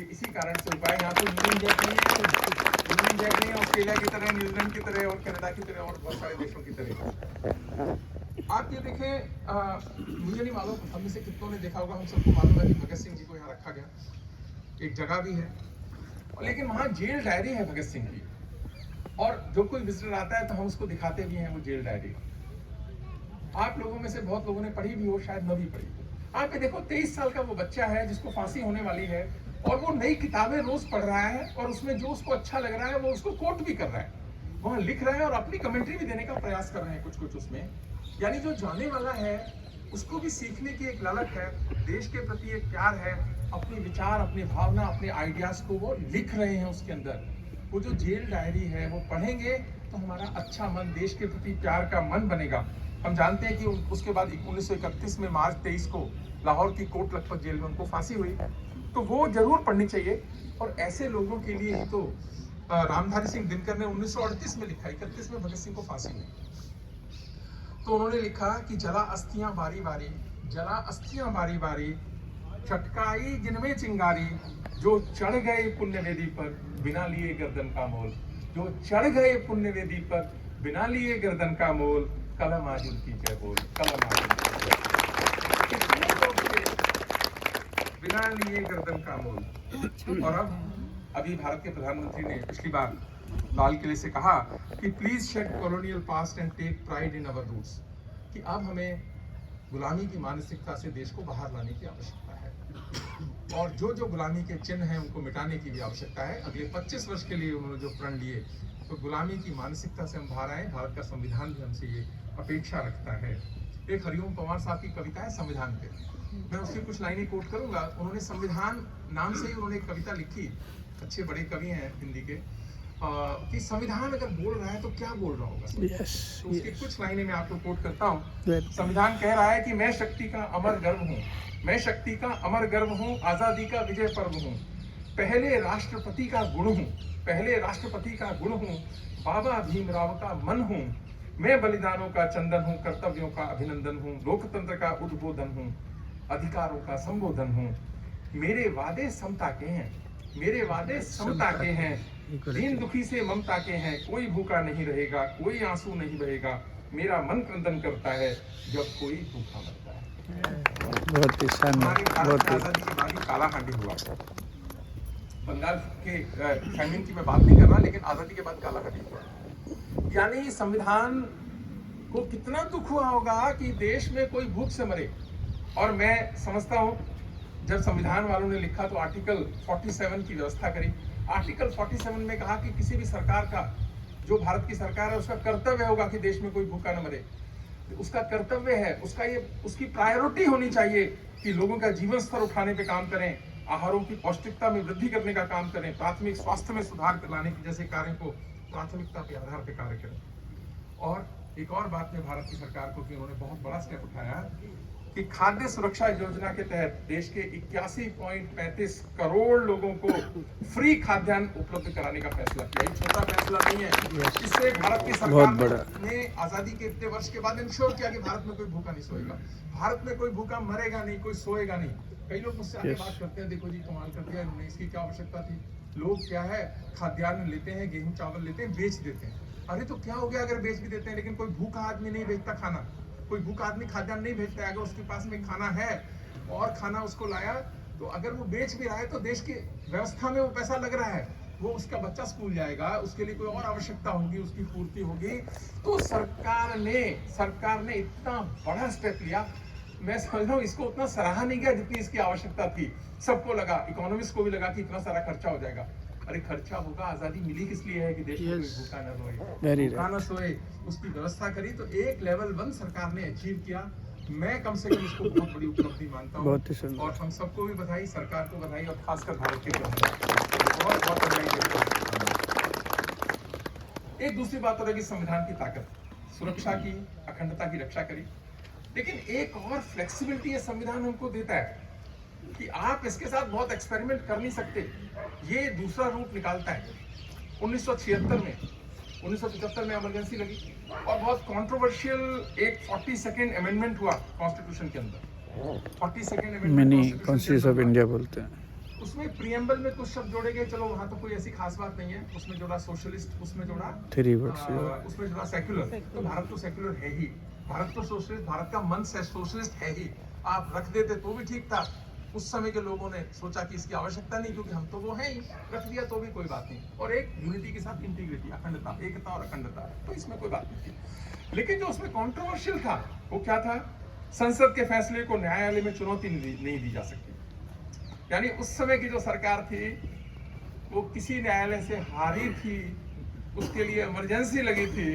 इसी कारण से उपाय यहाँ तो यूनियन जैक नहीं है ऑस्ट्रेलिया की तरह, न्यूजीलैंड की तरह और कनाडा की तरह और बहुत सारे देशों की तरह। आप ये देखें, मुझे नहीं मालूम हम में से कितनों ने देखा होगा, हम सबको मालूम है कि भगत सिंह जी को यहाँ रखा गया, एक जगह भी है, लेकिन वहाँ जेल डायरी है भगत सिंह की, और जो कोई विजिटर आता है तो हम उसको दिखाते भी हैं वो जेल डायरी। आप लोगों में से बहुत लोगों ने पढ़ी भी हो, शायद न भी पढ़ी। आप ये देखो 23 साल का वो बच्चा है जिसको फांसी होने वाली है, और वो नई किताबें रोज पढ़ रहा है, और उसमें जो उसको अच्छा लग रहा है वो उसको कोट भी कर रहा है, वहां लिख रहा है और अपनी कमेंट्री भी देने का प्रयास कर रहे हैं कुछ उसमें। यानी जो जाने वाला है उसको भी सीखने की एक ललक है, देश के प्रति एक प्यार है, अपने विचार, अपनी भावना, अपने आइडियाज को वो लिख रहे हैं उसके अंदर। वो जो जेल डायरी है वो पढ़ेंगे तो हमारा अच्छा मन, देश के प्रति प्यार का मन बनेगा। हम जानते हैं कि उसके बाद 1931 में मार्च 23 को लाहौर की कोट लखपत जेल में उनको फांसी हुई, तो वो जरूर पढ़नी चाहिए। और ऐसे लोगों के लिए ही तो रामधारी सिंह दिनकर ने 1938 में लिखा, 31 में भगत सिंह को फांसी हुई, तो उन्होंने लिखा कि जला अस्थियां बारी बारी, जला अस्थियां बारी बारी, चटकाई जिनमें चिंगारी, जो चढ़ गए पुण्य वेदी पर बिना लिए गर्दन का मोल, जो चढ़ गए पुण्य वेदी पर बिना लिए गर्दन का मोल, कलम आज उनकी जय बोल, कलम आज उनकी जय बोल, बिना लिए गर्दन का मोल। और अब अभी भारत के प्रधानमंत्री ने पिछली बार लाल किले से कहा कि please shed colonial past and take pride in our roots, कि अब हमें गुलामी की मानसिकता से देश को बाहर लाने की आवश्यकता है, और जो जो गुलामी के चिन्ह हैं उनको मिटाने की भी आवश्यकता है। अगले 25 वर्ष के लिए उन्होंने जो प्रण लिए, तो गुलामी की मानसिकता से हम बाहर आए। भारत का संविधान भी हमसे ये अपेक्षा रखता है। एक हरिओम पंवार साहब की कविता है संविधान पे, मैं उसकी कुछ लाइनें कोट करूंगा। उन्होंने संविधान नाम से ही उन्होंने एक कविता लिखी, अच्छे बड़े कवि हैं हिंदी के, कि संविधान अगर बोल रहा है तो क्या बोल रहा होगा। तो उसकी कुछ लाइनें मैं आपको कोट करता हूँ। संविधान कह रहा है कि मैं शक्ति का अमर गर्व हूँ, मैं शक्ति का अमर गर्व हूँ, आजादी का विजय पर्व हूँ, पहले राष्ट्रपति का गुण हूँ, पहले राष्ट्रपति का गुण हूँ, बाबा भीमराव का मन हूँ, मैं बलिदानों का चंदन हूँ, कर्तव्यों का अभिनंदन हूँ, लोकतंत्र का उद्बोधन हूँ, अधिकारों का संबोधन हूँ, मेरे वादे समता के हैं, मेरे वादे समता के हैं, दीन दुखी से ममता के हैं, कोई भूखा नहीं रहेगा, कोई आंसू नहीं बहेगा, मेरा मन क्रंदन करता है जब कोई भूखा मरता है। बहुत ही शानदार, बहुत ही कालाहांडी हुआ, बंगाल के फैमिन की मैं बात नहीं कर रहा, लेकिन आजादी के बाद कालाहांडी हुआ। यानी संविधान को कितना दुख हुआ होगा कि देश में कोई भूख से मरे। और मैं समझता हूँ जब संविधान वालों ने लिखा तो आर्टिकल 47 की व्यवस्था करी। आर्टिकल 47 में कहा कि किसी भी सरकार का, जो भारत की सरकार है, उसका कर्तव्य होगा कि देश में कोई भूखा न मरे। उसका कर्तव्य है, उसका ये, उसकी प्रायोरिटी होनी चाहिए कि लोगों का जीवन स्तर उठाने पे काम करें, आहारों की पौष्टिकता में वृद्धि करने का काम करें, प्राथमिक स्वास्थ्य में सुधार लाने की जैसे कार्यों को प्राथमिकता के आधार पर कार्य करें। और एक और बात में भारत की सरकार को कि उन्होंने बहुत बड़ा स्टेप उठाया कि खाद्य सुरक्षा योजना के तहत देश के 81.35 करोड़ लोगों को फ्री खाद्यान्न उपलब्ध कराने का फैसला किया। ये छोटा फैसला नहीं है, इससे भारत की सरकार ने आजादी के इतने वर्ष के बाद इंश्योर किया कि भारत में कोई भूखा नहीं सोएगा, भारत में कोई भूखा मरेगा नहीं, कोई सोएगा नहीं। कई लोग मुझसे आगे बात करते हैं, देखो जी कमाल कर दिया इन्होंने, इसकी क्या आवश्यकता थी। लोग क्या है, खाद्यान्न लेते हैं, गेहूं चावल लेते हैं, बेच देते हैं। अरे तो क्या हो गया अगर बेच भी देते हैं, लेकिन कोई भूखा आदमी नहीं बेचता खाना, कोई भूखा आदमी खाद्यान्न नहीं भेजता है। अगर उसके पास में खाना है और खाना उसको लाया, तो अगर वो बेच भी रहा है तो देश की व्यवस्था में वो पैसा लग रहा है, वो उसका बच्चा स्कूल जाएगा, उसके लिए कोई और आवश्यकता होगी, उसकी पूर्ति होगी। तो सरकार ने इतना बड़ा स्टेप लिया। मैं समझ रहा हूँ इसको उतना सराहा नहीं गया जितनी इसकी आवश्यकता थी। सबको लगा, इकोनॉमिस्ट को भी लगा कि इतना सारा खर्चा हो जाएगा। अरे खर्चा होगा, आजादी मिली किस लिए है कि देश में कोई भूखा न रोए, भूखा न सोए, उसकी व्यवस्था करी। तो एक लेवल 1 सरकार ने अचीव किया। मैं कम से कम इसको बहुत बड़ी उपलब्धि मानता हूँ, और हम सबको भी बधाई, सरकार को बधाई, और खासकर भारत के बहुत बहुत बधाई देता हूं। एक दूसरी बात और है कि संविधान की ताकत, सुरक्षा की, अखंडता की रक्षा करी, लेकिन एक और फ्लेक्सिबिलिटी ये संविधान हमको देता है कि आप इसके साथ बहुत एक्सपेरिमेंट कर नहीं सकते। ये दूसरा रूट निकालता है। 1975 में इमरजेंसी लगी और बहुत कंट्रोवर्शियल एक 42nd अमेंडमेंट हुआ कॉन्स्टिट्यूशन के अंदर। 42nd amendment mini constitution of India बोलते हैं। उसमें प्रियम्बल में कुछ शब्द जोड़े गए, चलो वहां तो कोई ऐसी खास बात नहीं है। उसमें जोड़ा सोशलिस्ट, उसमें जोड़ा 3 words उसमें जोड़ा सेक्युलर। तो भारत तो सेक्युलर है ही, भारत तो सोशलिस्ट, भारत का मन से सोशलिस्ट है ही। आप रख देते तो भी ठीक था। उस समय के लोगों ने सोचा कि इसकी आवश्यकता नहीं, क्योंकि हम तो वो हैं ही, रख दिया तो भी कोई बात नहीं। और एक यूनिटी के साथ इंटीग्रिटी, अखंडता, एकता और अखंडता, तो इसमें कोई बात नहीं थी। लेकिन जो उसमें कंट्रोवर्शियल था वो क्या था? संसद के फैसले को न्यायालय में चुनौती नहीं दी जा सकती। यानी उस समय की जो सरकार थी वो किसी न्यायालय से हारी थी, उसके लिए इमरजेंसी लगी थी,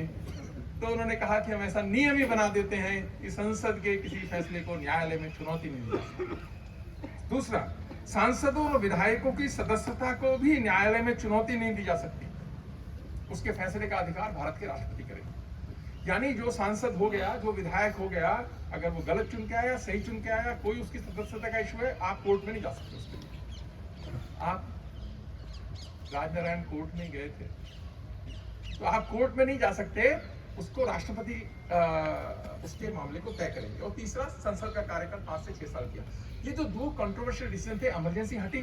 तो उन्होंने कहा कि हम ऐसा नियम ही बना देते हैं कि संसद के किसी फैसले को न्यायालय में चुनौती नहीं दी जा सकती। दूसरा, सांसदों और विधायकों की सदस्यता को भी न्यायालय में चुनौती नहीं दी जा सकती। उसके फैसले का अधिकार भारत के राष्ट्रपति करेंगे। यानी जो सांसद हो गया, जो विधायक हो गया, अगर वो गलत चुन के आया, सही चुन के आया, कोई उसकी सदस्यता का इशू है, आप कोर्ट में नहीं जा सकते उसके लिए। आप राजनारायण कोर्ट में गए थे, तो आप कोर्ट में नहीं जा सकते, उसको राष्ट्रपति उसके मामले को तय करेंगे। और तीसरा, संसद का कार्यकाल 5 से 6 साल किया। ये जो 2 कंट्रोवर्शियल डिसीजन थे, इमरजेंसी हटी,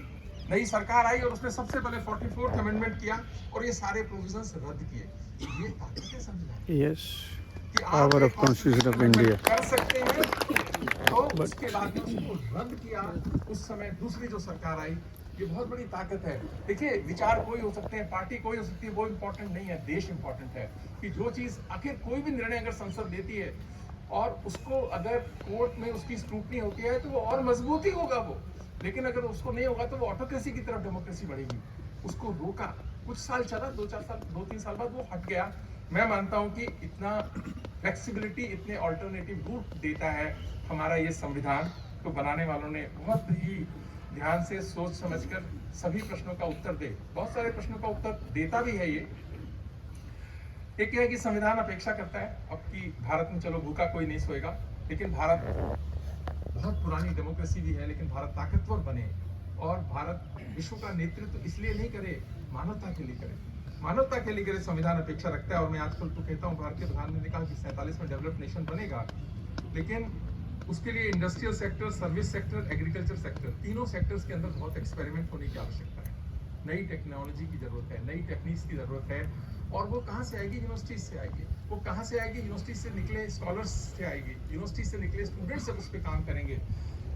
नई सरकार आई और उसने सबसे पहले 44th अमेंडमेंट किया और ये सारे प्रोविजंस रद्द किए। ये ताकत है संविधान। Yes, power of Constitution of India. कर सकते हैं, तो उसके बाद में उसको रद्द किया। उस समय दूसरी जो सरकार आई, ये बहुत बड़ी ताकत है। देखिए, विचार कोई हो सकते हैं, पार्टी कोई हो सकती है, वो इम्पोर्टेंट नहीं है, देश इम्पोर्टेंट है। कि जो चीज, आखिर कोई भी निर्णय अगर संसद लेती है और उसको अगर कोर्ट में उसकी स्क्रूटनी होती है तो वो और मजबूत ही होगा वो। लेकिन अगर उसको नहीं होगा तो वो ऑटोक्रेसी की तरफ डेमोक्रेसी बढ़ेगी। उसको रोका, कुछ साल चला, 2-3 साल बाद वो हट गया। मैं मानता हूं कि इतना फ्लेक्सिबिलिटी, इतने ऑल्टरनेटिव रूट देता है हमारा ये संविधान, तो बनाने वालों ने बहुत ही ध्यान से सोच समझकर सभी प्रश्नों का उत्तर दे। बहुत सारे प्रश्नों का उत्तर देता भी है ये। एक है कि संविधान अपेक्षा करता है अब कि भारत में, चलो भूखा कोई नहीं सोएगा, लेकिन भारत बहुत पुरानी डेमोक्रेसी भी है, लेकिन भारत ताकतवर बने और भारत विश्व का नेतृत्व इसलिए नहीं करे, मानवता के लिए करे, मानवता के लिए करे, संविधान अपेक्षा रखता है। और मैं आजकल तो कहता हूँ, भारत के प्रधानमंत्री ने कहा कि 47 में डेवलप्ड नेशन बनेगा, लेकिन उसके लिए industrial sector, service sector, agriculture sector, तीनों सेक्टर्स के अंदर बहुत एक्सपेरिमेंट होने की आवश्यकता है। नई टेक्नोलॉजी की जरूरत है, नई टेक्निक्स की जरूरत है। और वो कहाँ से आएगी? यूनिवर्सिटीज से आएगी। वो कहाँ से आएगी? यूनिवर्सिटी से निकले स्कॉलर्स से आएगी, यूनिवर्सिटी से निकले स्टूडेंट्स उस पर काम करेंगे।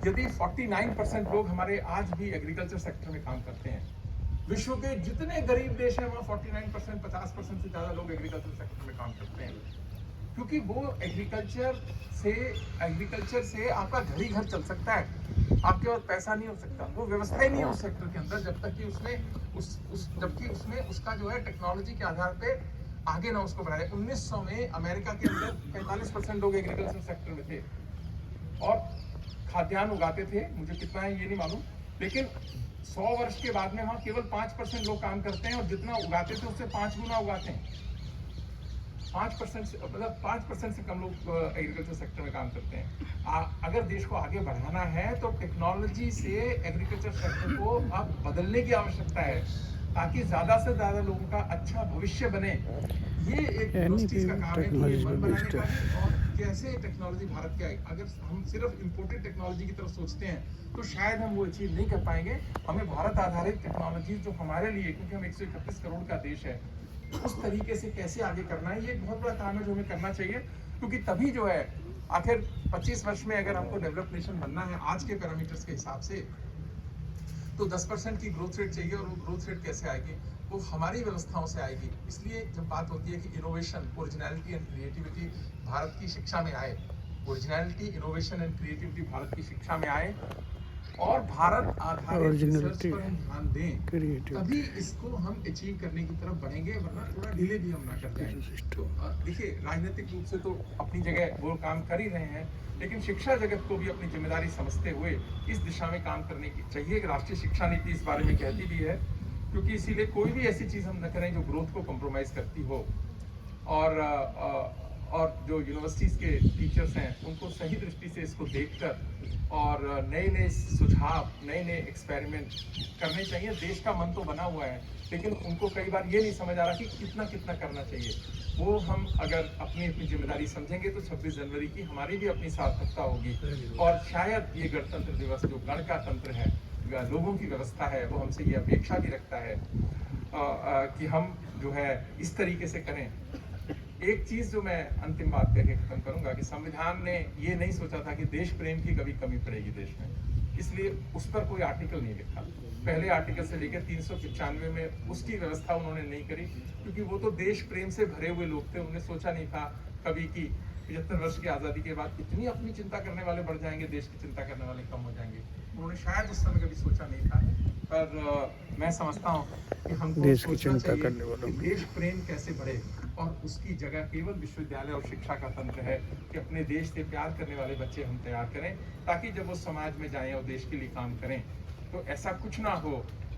यदि 49% लोग हमारे आज भी एग्रीकल्चर सेक्टर में काम करते हैं, विश्व के जितने गरीब देश हैं वहाँ 49%, 50% से ज्यादा लोग एग्रीकल्चर सेक्टर में काम करते हैं, क्योंकि वो एग्रीकल्चर से आपका घर ही घर चल सकता है। आपके पास पैसा नहीं हो सकता, वो व्यवस्था ही नहीं है उस सेक्टर के अंदर, जब तक कि उसमें उसका जो है टेक्नोलॉजी के आधार पे आगे ना उसको बढ़ाए। 1900 में अमेरिका के अंदर 45% लोग एग्रीकल्चर सेक्टर में थे और खाद्यान्न उगाते थे, मुझे कितना है ये नहीं मालूम, लेकिन 100 वर्ष के बाद में वहाँ केवल 5% लोग काम करते हैं और जितना उगाते थे उससे 5 गुना उगाते हैं। 5% से, मतलब 5% से कम लोग एग्रीकल्चर सेक्टर में काम करते हैं। अगर देश को आगे बढ़ाना है तो टेक्नोलॉजी से एग्रीकल्चर सेक्टर को अब बदलने की आवश्यकता है, ताकि ज्यादा से ज्यादा लोगों का अच्छा भविष्य बने। ये एक यूनिवर्सिटीज का काम है कि ये मन बनाने का और कैसे टेक्नोलॉजी भारत के आए। अगर हम सिर्फ इम्पोर्टेड टेक्नोलॉजी की तरफ सोचते हैं तो शायद हम वो अचीव नहीं कर पाएंगे। हमें भारत आधारित टेक्नोलॉजी जो हमारे लिए, क्योंकि हम 131 करोड़ का देश है, उस तरीके से कैसे आगे करना है, ये एक बहुत बड़ा काम है जो हमें करना चाहिए। क्योंकि तभी जो है, आखिर 25 वर्ष में अगर हमको डेवलप्ड नेशन बनना है आज के पैरामीटर्स के हिसाब से, तो 10% की ग्रोथ रेट चाहिए। और वो ग्रोथ रेट कैसे आएगी? वो हमारी व्यवस्थाओं से आएगी। इसलिए जब बात होती है कि innovation, originality and creativity Bharat की शिक्षा में आए, originality, innovation and creativity Bharat की शिक्षा में आए और भारत आधारित रिसर्च पर हम ध्यान दें, तभी इसको हम अचीव करने की तरफ बढ़ेंगे, वरना थोड़ा डिले भी हम ना कर जाएं। तो देखिए, राजनीतिक रूप से तो अपनी जगह वो काम कर ही रहे हैं, लेकिन शिक्षा जगत को भी अपनी जिम्मेदारी समझते हुए इस दिशा में काम करने की चाहिए। राष्ट्रीय शिक्षा नीति इस बारे में कहती भी है, क्योंकि इसीलिए कोई भी ऐसी चीज़ हम न करें जो ग्रोथ को कॉम्प्रोमाइज़ करती हो। और जो यूनिवर्सिटीज़ के टीचर्स हैं उनको सही दृष्टि से इसको देखकर और नए सुझाव, नए एक्सपेरिमेंट करने चाहिए। देश का मन तो बना हुआ है, लेकिन उनको कई बार ये नहीं समझ आ रहा कि कितना करना चाहिए। वो हम अगर अपनी जिम्मेदारी समझेंगे तो 26 जनवरी की हमारी भी अपनी सार्थकता होगी। और शायद ये गणतंत्र दिवस जो गण का तंत्र है, लोगों की व्यवस्था है वो हमसे ये अपेक्षा भी रखता है कि हम जो है इस तरीके से करें। एक चीज जो मैं अंतिम बात कह के खत्म करूंगा कि संविधान ने ये नहीं सोचा था कि देश प्रेम की कभी कमी पड़ेगी देश में, इसलिए उस पर कोई आर्टिकल नहीं लिखा। पहले आर्टिकल से लेकर 395 में उसकी व्यवस्था उन्होंने नहीं करी, क्योंकि वो तो देश प्रेम से भरे हुए लोग थे। उन्हें सोचा नहीं था कभी कि 75 वर्ष की आज़ादी के बाद इतनी अपनी चिंता करने वाले बढ़ जाएंगे, देश की चिंता करने वाले कम हो जाएंगे। उन्होंने शायद उस समय कभी सोचा नहीं था। पर मैं समझता हूँ कि हमको देश की सोचना चिंता चाहिए करने वालों कि देश प्रेम कैसे बढ़े, और उसकी जगह केवल विश्वविद्यालय और शिक्षा का तंत्र है कि अपने देश से प्यार करने वाले बच्चे हम तैयार करें, ताकि जब वो समाज में जाएं और देश के लिए काम करें तो ऐसा कुछ ना हो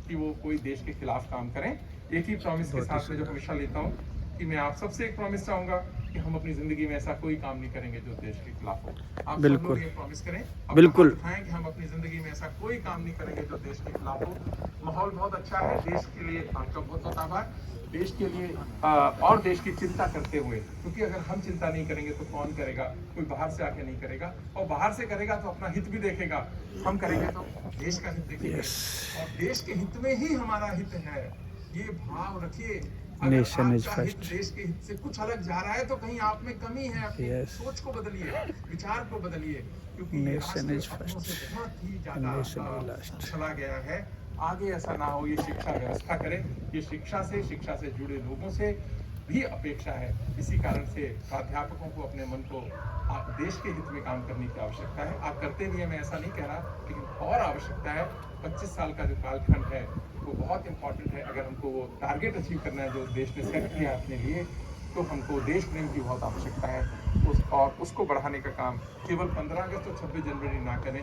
कि वो कोई देश के खिलाफ काम करें। एक ही प्रॉमिस के साथ में जो हमेशा लेता हूँ कि मैं आप सबसे एक प्रॉमिस चाहूंगा कि हम अपनी जिंदगी में ऐसा कोई काम नहीं करेंगे जो देश के खिलाफ हो। आप सब लोग ये प्रॉमिस करें, बिल्कुल दिखाएं कि हम अपनी जिंदगी में ऐसा कोई काम नहीं करेंगे जो देश के खिलाफ हो। माहौल बहुत अच्छा है, देश के लिए आपका बहुत बहुत आभार। देश के लिए और देश की चिंता करते हुए, क्योंकि अगर हम चिंता नहीं करेंगे तो कौन करेगा? कोई बाहर से आके नहीं करेगा, और बाहर से करेगा तो अपना हित भी देखेगा। हम करेंगे तो देश का हित देखेंगे, और देश के हित में ही हमारा हित है। ये भाव रखिए। अगर आपका हित देश के हित से कुछ अलग जा रहा है तो कहीं आप में कमी है। अपनी सोच को बदलिए, विचार को बदलिए, क्योंकि नेशन इज अपनों से फर्स्ट, बहुत ही ज्यादा चला गया है। आगे ऐसा ना हो, ये शिक्षा व्यवस्था करें। ये शिक्षा से जुड़े लोगों से भी अपेक्षा है। इसी कारण से प्राध्यापकों को अपने मन को देश के हित में काम करने की आवश्यकता है। आप करते भी हैं, मैं ऐसा नहीं कह रहा, लेकिन और आवश्यकता है। 25 साल का जो कालखंड है वो बहुत इंपॉर्टेंट है। अगर हमको वो टारगेट अचीव करना है जो देश ने सेट किया अपने लिए, तो हमको देश प्रेम की बहुत आवश्यकता है। और उसको बढ़ाने का काम केवल 15 अगस्त और 26 जनवरी ना करें,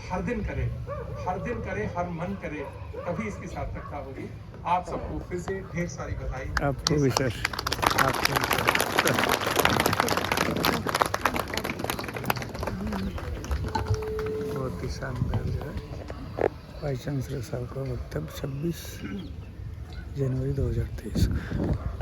हर दिन करें, हर मन करे, तभी इसकी सार्थकता होगी। आप सबको फिर से ढेर सारी बधाई। आपको भी सर, आपको बहुत ही शानदार जो है वाइस चांसलर साहब का वक्तव्य 26 जनवरी 2023 का।